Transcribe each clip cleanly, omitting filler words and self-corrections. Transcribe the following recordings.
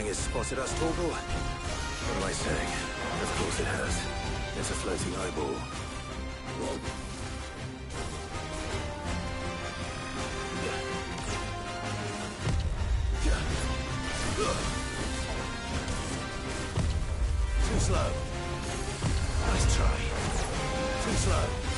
It's spotted us, Torgal? What am I saying? Of course it has. It's a floating eyeball. Too slow. Nice try. Too slow.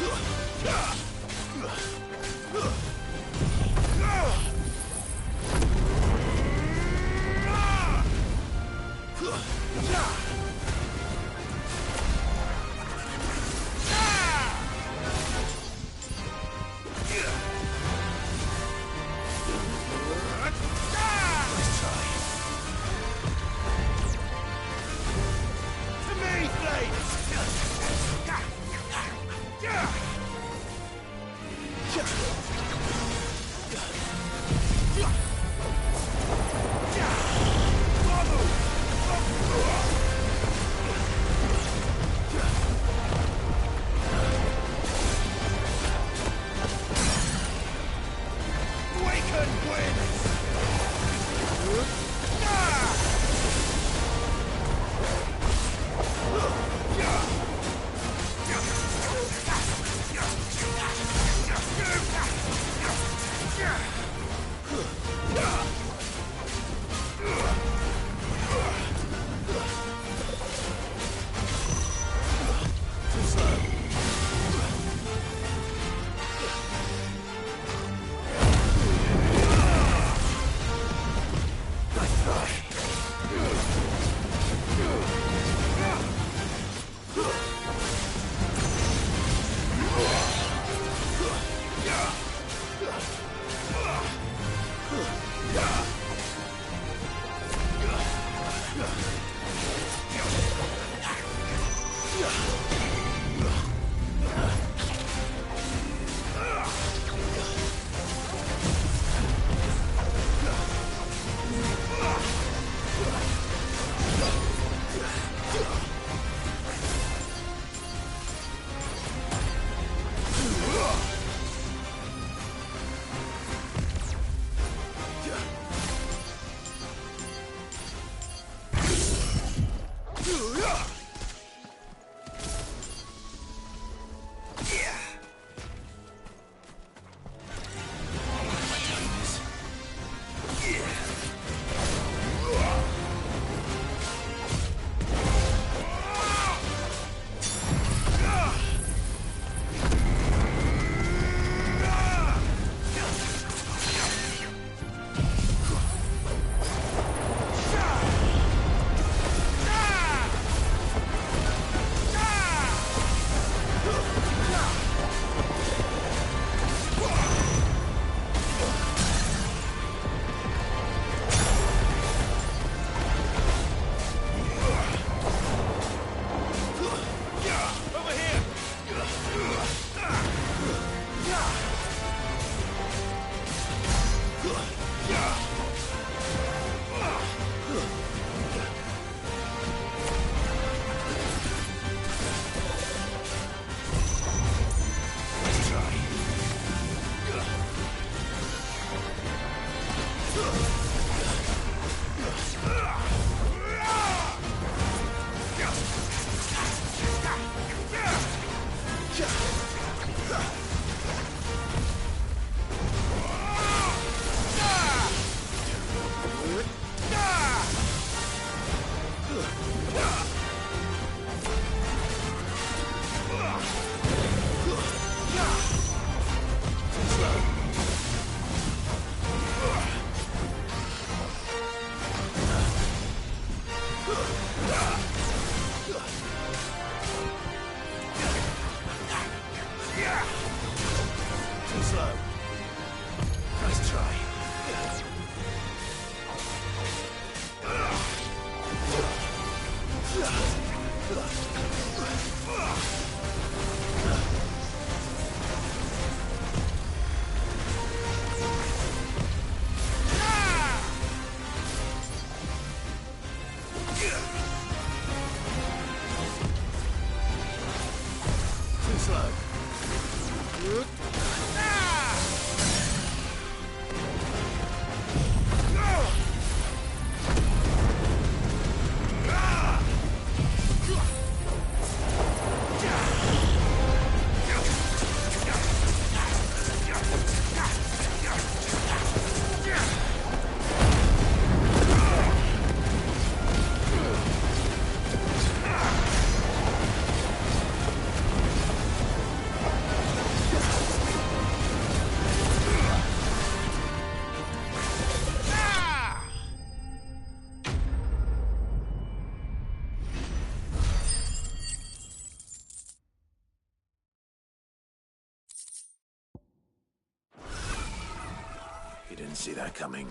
Didn't see that coming.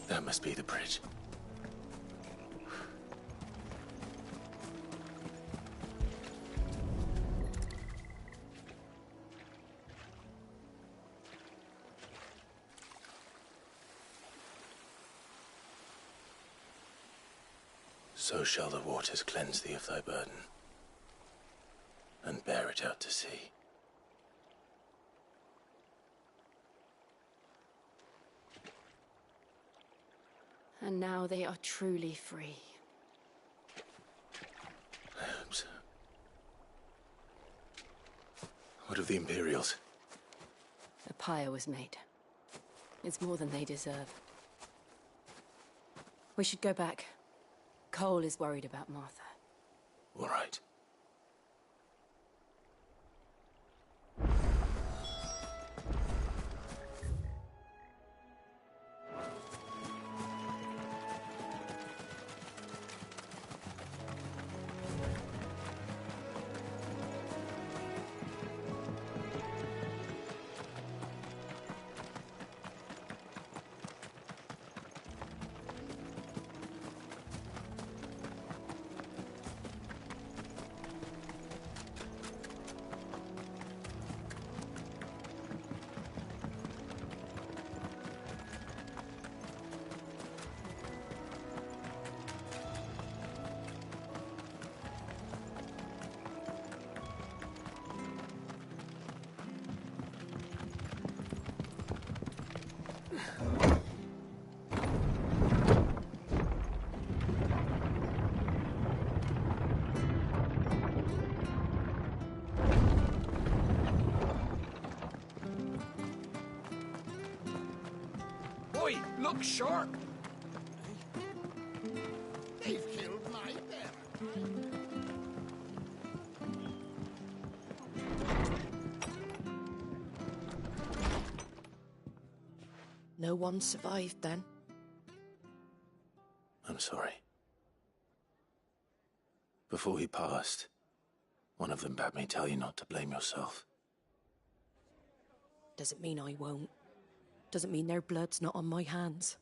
That must be the bridge. So shall the waters cleanse thee of thy burden, and bear it out to sea. And now they are truly free. I hope so. What of the Imperials? A pyre was made. It's more than they deserve. We should go back. Cole is worried about Martha. All right. Oi, look sharp! They've killed my parent. No one survived then? I'm sorry. Before he passed, one of them bade me tell you not to blame yourself. Doesn't mean I won't. Doesn't mean their blood's not on my hands.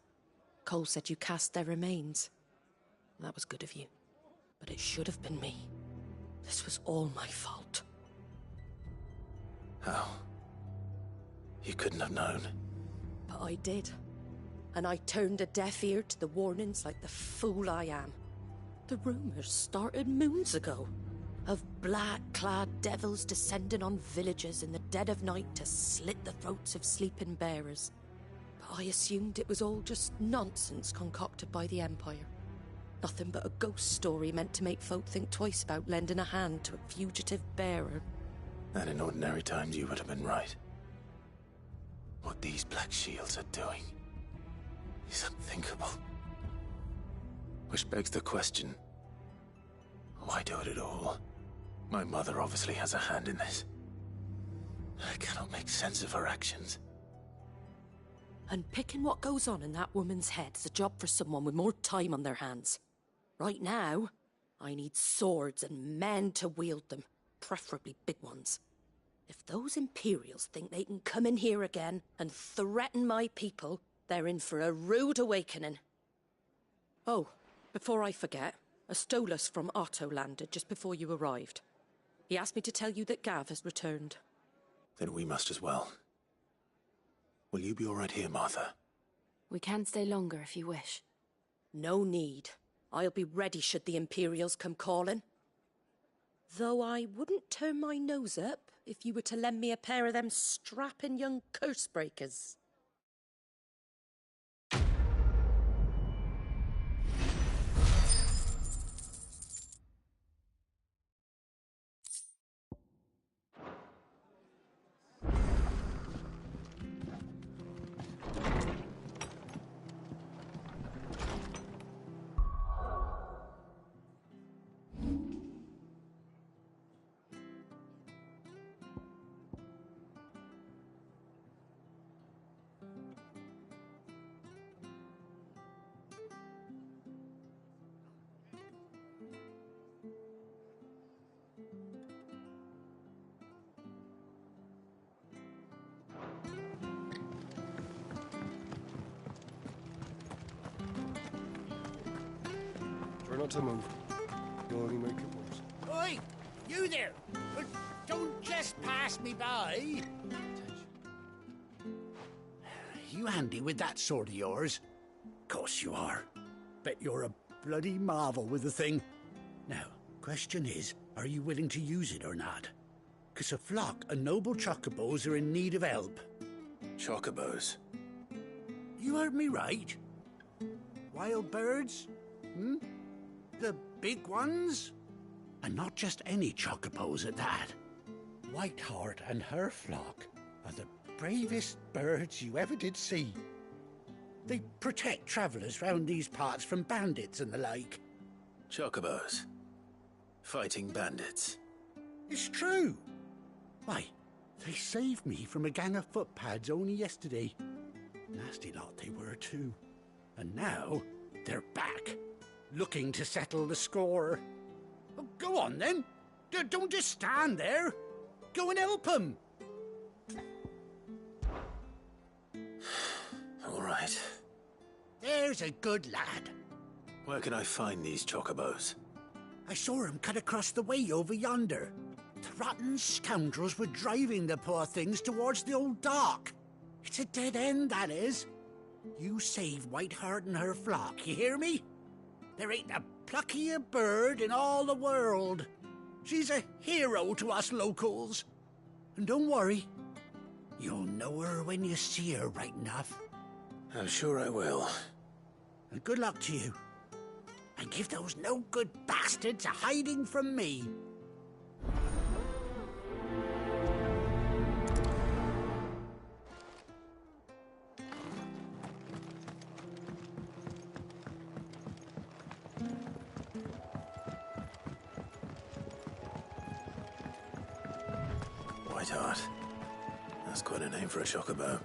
Cole said you cast their remains. That was good of you. But it should have been me. This was all my fault. How? You couldn't have known. But I did. And I turned a deaf ear to the warnings like the fool I am. The rumours started moons ago. Of black-clad devils descending on villages in the dead of night to slit the throats of sleeping bearers. But I assumed it was all just nonsense concocted by the Empire. Nothing but a ghost story meant to make folk think twice about lending a hand to a fugitive bearer. And in ordinary times you would have been right. What these Black Shields are doing is unthinkable. Which begs the question, why do it at all? My mother obviously has a hand in this. I cannot make sense of her actions. Unpicking what goes on in that woman's head is a job for someone with more time on their hands. Right now, I need swords and men to wield them, preferably big ones. If those Imperials think they can come in here again and threaten my people, they're in for a rude awakening. Oh, before I forget, a Stolas from Otto landed just before you arrived. He asked me to tell you that Gav has returned. Then we must as well. Will you be all right here, Martha? We can stay longer if you wish. No need. I'll be ready should the Imperials come calling. Though I wouldn't turn my nose up if you were to lend me a pair of them strapping young curse-breakers. Try not to move. You'll only make it worse. Oi! You there! Don't just pass me by! You handy with that sword of yours? Course you are. Bet you're a bloody marvel with the thing. Now, question is, are you willing to use it or not? 'Cause a flock of noble chocobos are in need of help. Chocobos? You heard me right. Wild birds? Hmm? The big ones? And not just any chocobos at that. Whiteheart and her flock are the bravest birds you ever did see. They protect travellers round these parts from bandits and the like. Chocobos? Fighting bandits? It's true. Why, they saved me from a gang of footpads only yesterday. Nasty lot they were too. And now they're back, looking to settle the score. Oh, go on then. Don't just stand there. Go and help them. All right. There's a good lad. Where can I find these chocobos? I saw him cut across the way over yonder. The rotten scoundrels were driving the poor things towards the old dock. It's a dead end, that is. You save Whiteheart and her flock, you hear me? There ain't a pluckier bird in all the world. She's a hero to us locals. And don't worry, you'll know her when you see her right enough. I'm sure I will. And good luck to you. And give those no-good bastards a hiding from me. Whiteheart. That's quite a name for a chocobo.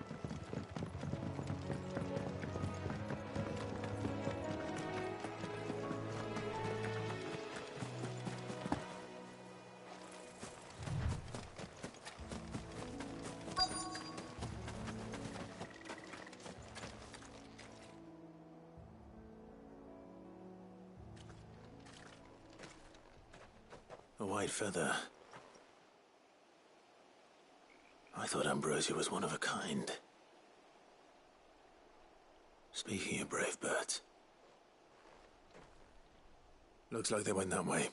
A white feather. I thought Ambrosia was one of a kind. Speaking of brave birds, Looks like they went that way.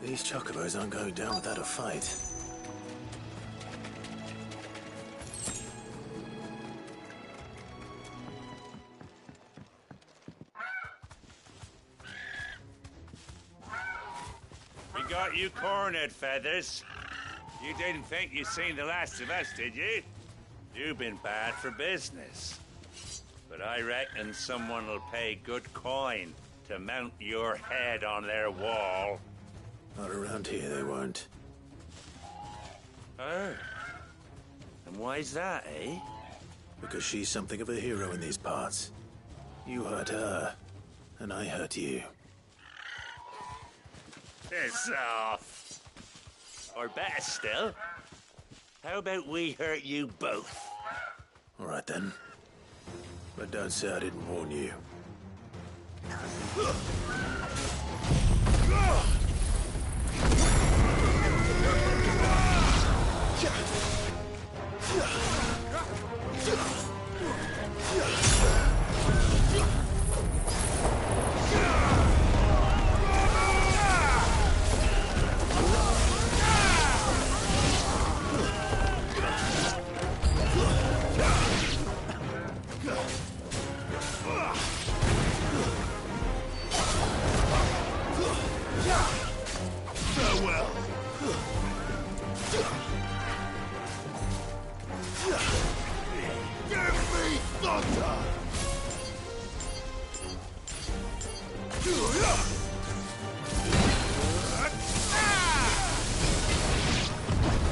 These chocobos aren't going down without a fight. We got you cornered, Feathers. You didn't think you'd seen the last of us, did you? You've been bad for business. But I reckon someone will pay good coin to mount your head on their wall. Not around here, they won't. Oh. And why's that, eh? Because she's something of a hero in these parts. You hurt her, and I hurt you. Piss off. Or better still, how about we hurt you both? All right, then. But don't say I didn't warn you.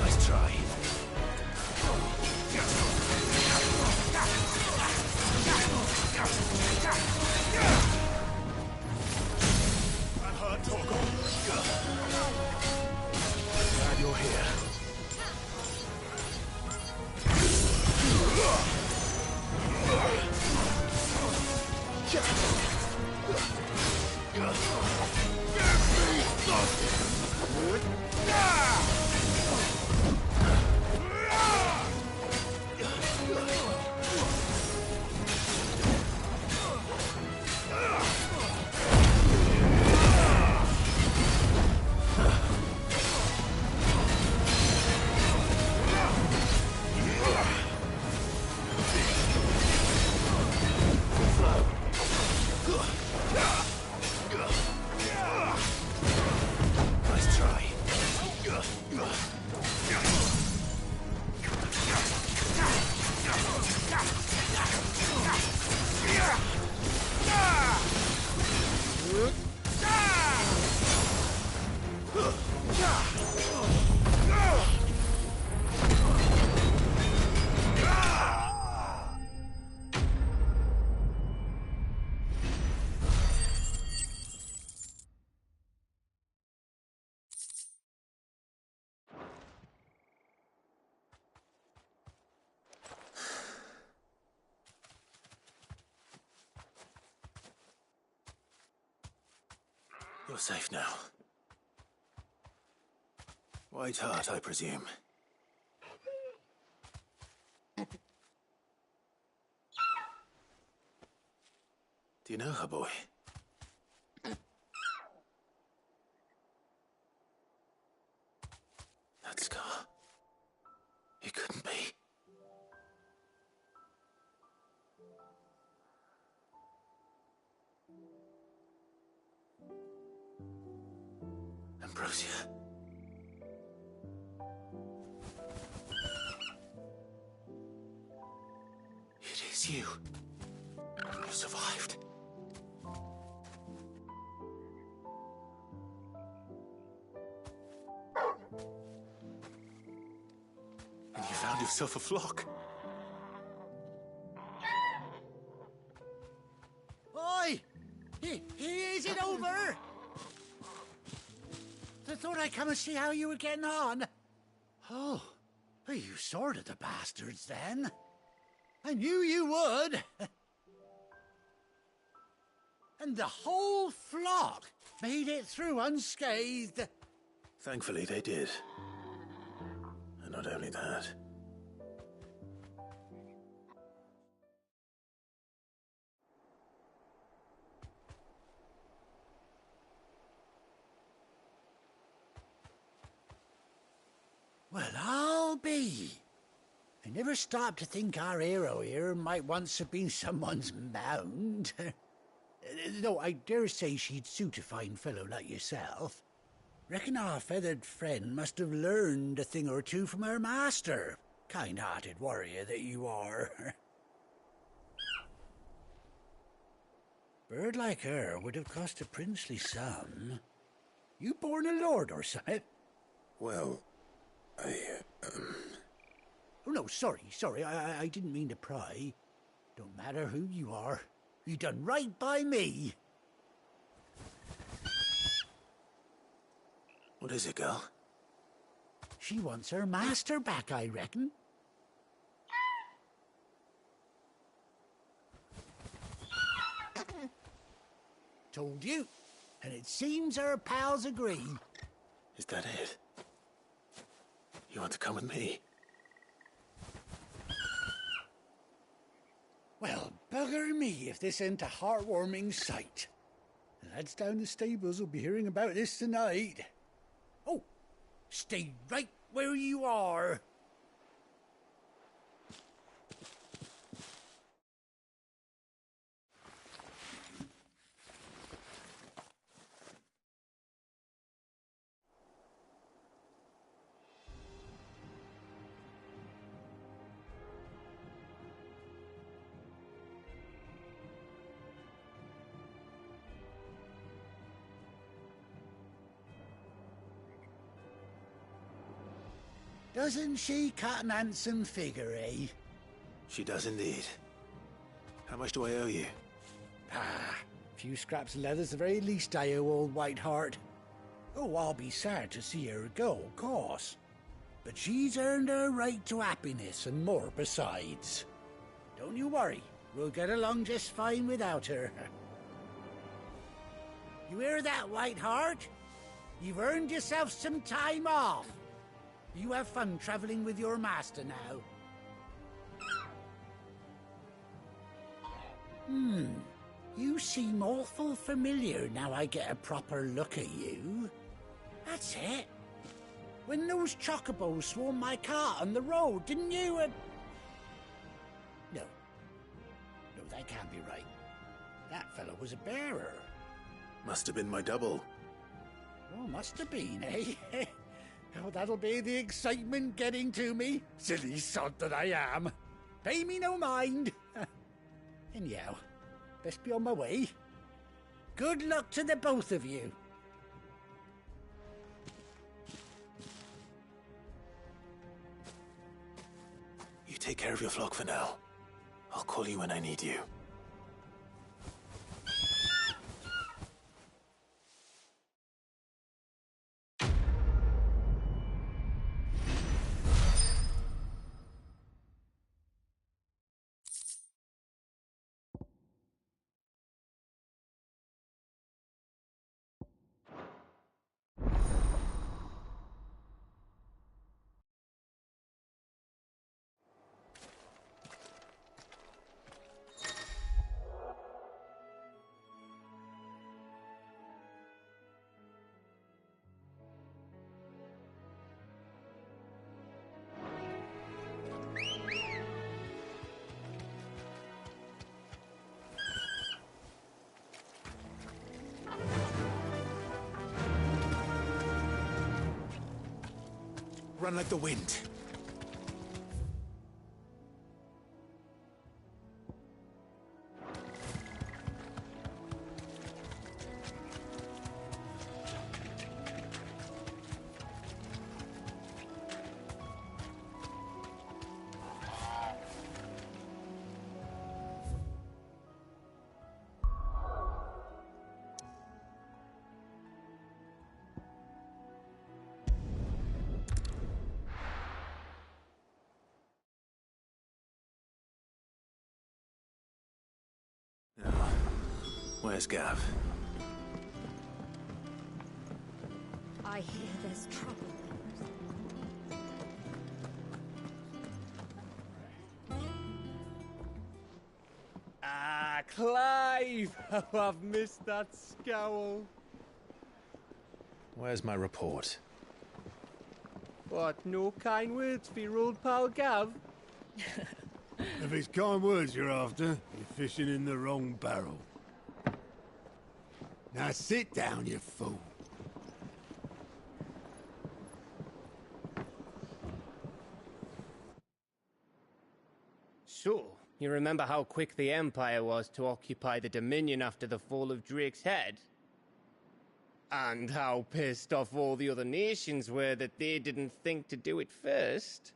Nice try. That hurt, Torgo. Glad you're here. Nice try. You're safe now. White Heart, I presume. Do you know her, boy? That scar. It couldn't be. Ambrosia. It is you. You survived. And you found yourself a flock. Oi! Is it over? I thought I'd come and see how you were getting on. Oh, you sorted the bastards then. I knew you would. And the whole flock made it through unscathed. Thankfully, they did. And not only that. Well, I'll be. I never stopped to think our hero here might once have been someone's mount. Though I dare say she'd suit a fine fellow like yourself. Reckon our feathered friend must have learned a thing or two from her master. Kind-hearted warrior that you are. Bird like her would have cost a princely sum. You born a lord or something? Well, Oh, no, sorry. I didn't mean to pry. Don't matter who you are. You done right by me. What is it, girl? She wants her master back, I reckon. Told you. And it seems her pals agree. Is that it? You want to come with me? Well, bugger me if this ain't a heartwarming sight. The lads down the stables will be hearing about this tonight. Oh, stay right where you are. Doesn't she cut an handsome figure, eh? She does indeed. How much do I owe you? Ah, a few scraps of leather's the very least I owe old Whiteheart. Oh, I'll be sad to see her go, of course. But she's earned her right to happiness and more besides. Don't you worry, we'll get along just fine without her. You hear that, Whiteheart? You've earned yourself some time off. You have fun traveling with your master now. You seem awful familiar now I get a proper look at you. That's it. When those chocobos swarmed my cart on the road, didn't you? No, that can't be right. That fellow was a bearer. Must have been my double. Oh, must have been, eh? Oh, that'll be the excitement getting to me. Silly sod that I am. Pay me no mind. Anyhow, best be on my way. Good luck to the both of you. You take care of your flock for now. I'll call you when I need you. Run like the wind. Where's Gav? I hear there's trouble. Ah, Clive! How I've missed that scowl. Where's my report? What, no kind words for your old pal Gav? If it's kind words you're after, you're fishing in the wrong barrel. Now sit down, you fool. So, you remember how quick the Empire was to occupy the Dominion after the fall of Drake's head? And how pissed off all the other nations were that they didn't think to do it first?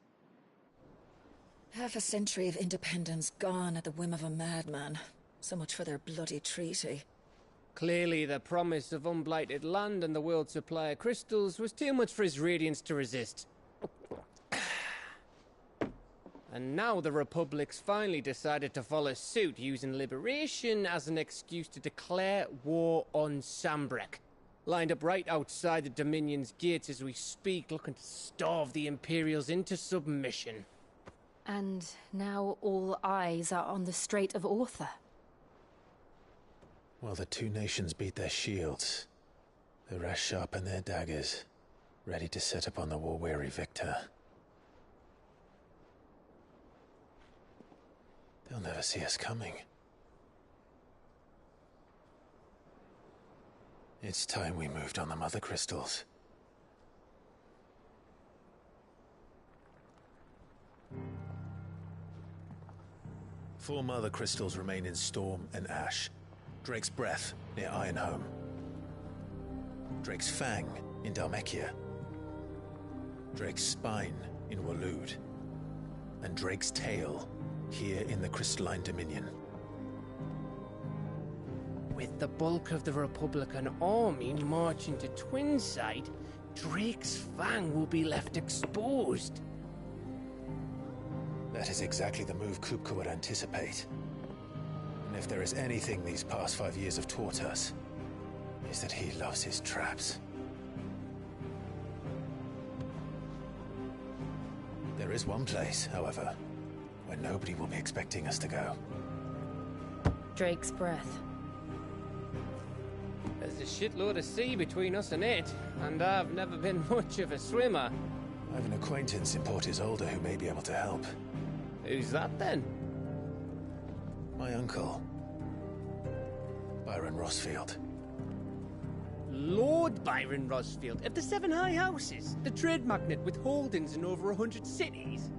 Half a century of independence gone at the whim of a madman. So much for their bloody treaty. Clearly, the promise of unblighted land and the world's supply of crystals was too much for his radiance to resist. And now the Republic's finally decided to follow suit, using liberation as an excuse to declare war on Sambrek. Lined up right outside the Dominion's gates as we speak, looking to starve the Imperials into submission. And now all eyes are on the Strait of Author. Well, the two nations beat their shields. The rest sharpen their daggers, ready to set upon the war-weary victor. They'll never see us coming. It's time we moved on the Mother Crystals. Four Mother Crystals remain in Storm and Ash. Drake's Breath near Ironhome. Drake's Fang in Dhalmekia. Drake's Spine in Waloed. And Drake's Tail here in the Crystalline Dominion. With the bulk of the Republican army marching to Twinside, Drake's Fang will be left exposed. That is exactly the move Kupka would anticipate. And if there is anything these past 5 years have taught us, is that he loves his traps. There is one place, however, where nobody will be expecting us to go. Drake's Breath. There's a shitload of sea between us and it, and I've never been much of a swimmer. I have an acquaintance in Port Isolde who may be able to help. Who's that then? My uncle, Byron Rossfield. Lord Byron Rossfield of the Seven High Houses, the trade magnate with holdings in over 100 cities.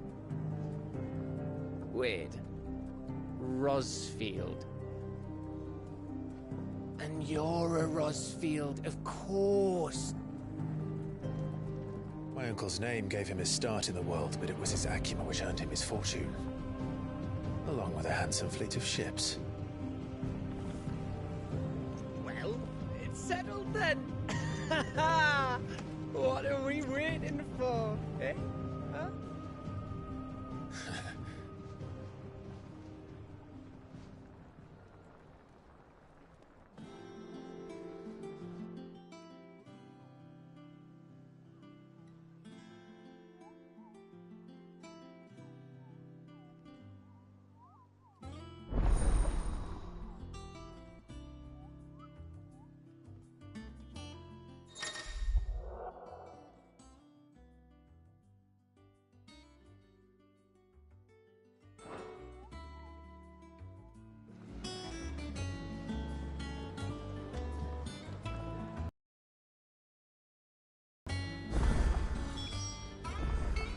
Wait, Rossfield. And you're a Rossfield, of course. My uncle's name gave him his start in the world, but it was his acumen which earned him his fortune. Along with a handsome fleet of ships. Well, it's settled then. What are we waiting for, eh? Huh?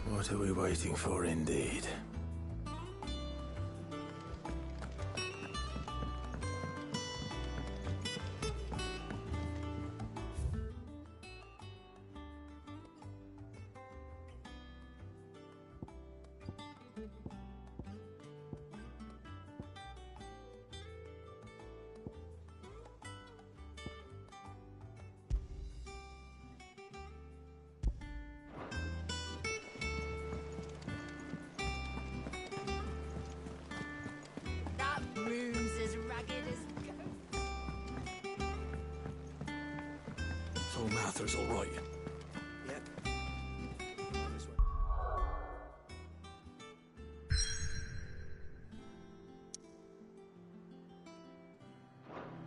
What are we waiting for, indeed? Arthur's all right. Yep.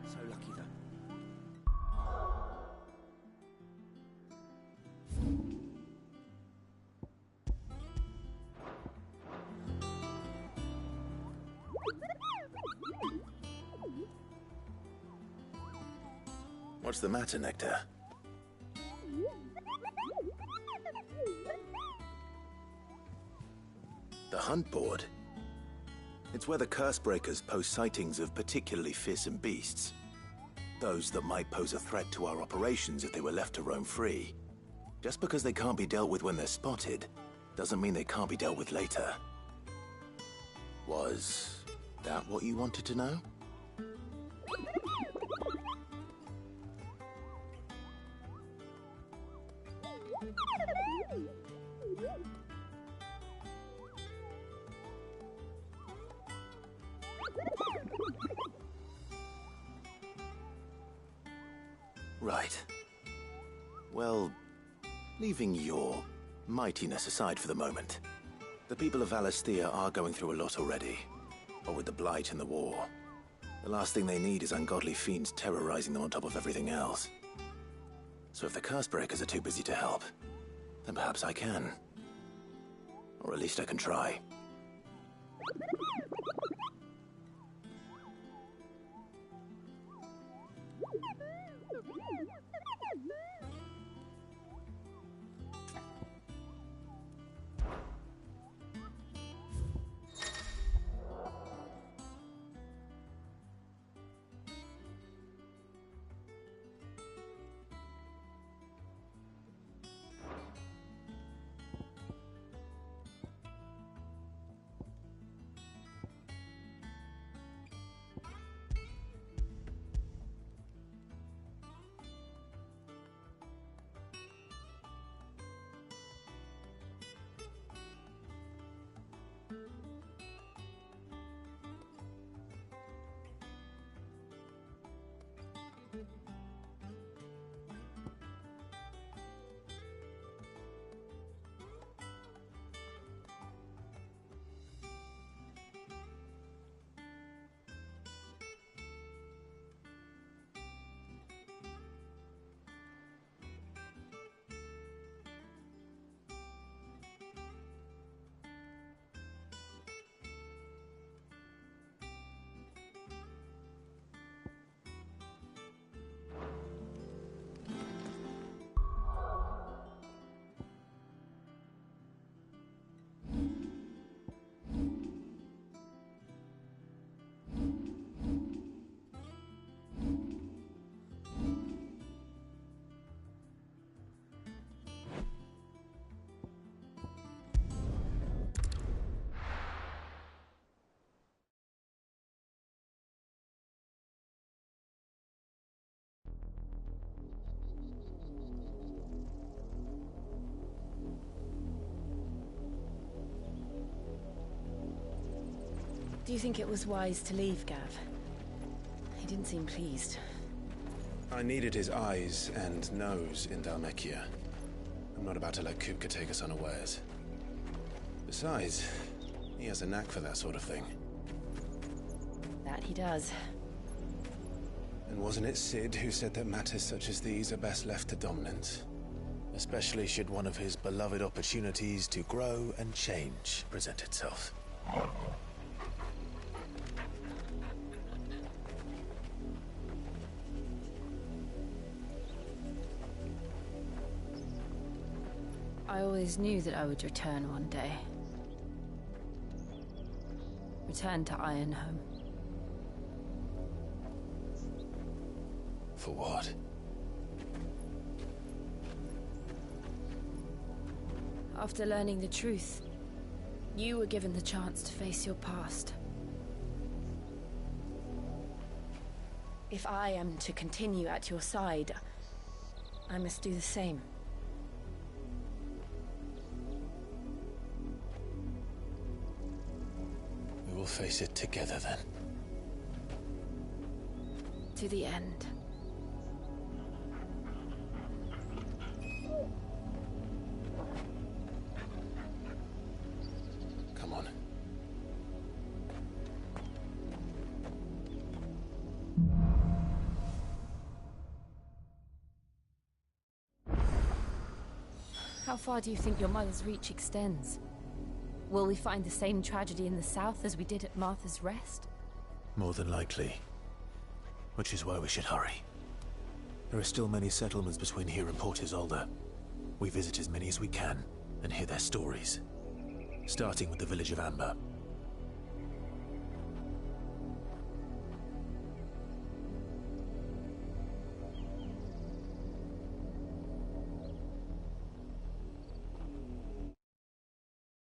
So lucky, though. What's the matter, Nectar? The hunt board? It's where the Cursebreakers post sightings of particularly fearsome beasts. Those that might pose a threat to our operations if they were left to roam free. Just because they can't be dealt with when they're spotted, doesn't mean they can't be dealt with later. Was that what you wanted to know? Right. Well, leaving your mightiness aside for the moment, the people of Valisthea are going through a lot already. What with the Blight and the war. The last thing they need is ungodly fiends terrorizing them on top of everything else. So if the Cursebreakers are too busy to help, then perhaps I can. Or at least I can try. Do you think it was wise to leave, Gav? He didn't seem pleased. I needed his eyes and nose in Dhalmekia. I'm not about to let Kupka take us unawares. Besides, he has a knack for that sort of thing. That he does. And wasn't it Sid who said that matters such as these are best left to dominance? Especially should one of his beloved opportunities to grow and change present itself. I always knew that I would return one day. Return to Ironhome. For what? After learning the truth, you were given the chance to face your past. If I am to continue at your side, I must do the same. We will face it together then. To the end. How far do you think your mother's reach extends? Will we find the same tragedy in the south as we did at Martha's Rest? More than likely. Which is why we should hurry. There are still many settlements between here and Port Isolde. We visit as many as we can and hear their stories. Starting with the village of Amber.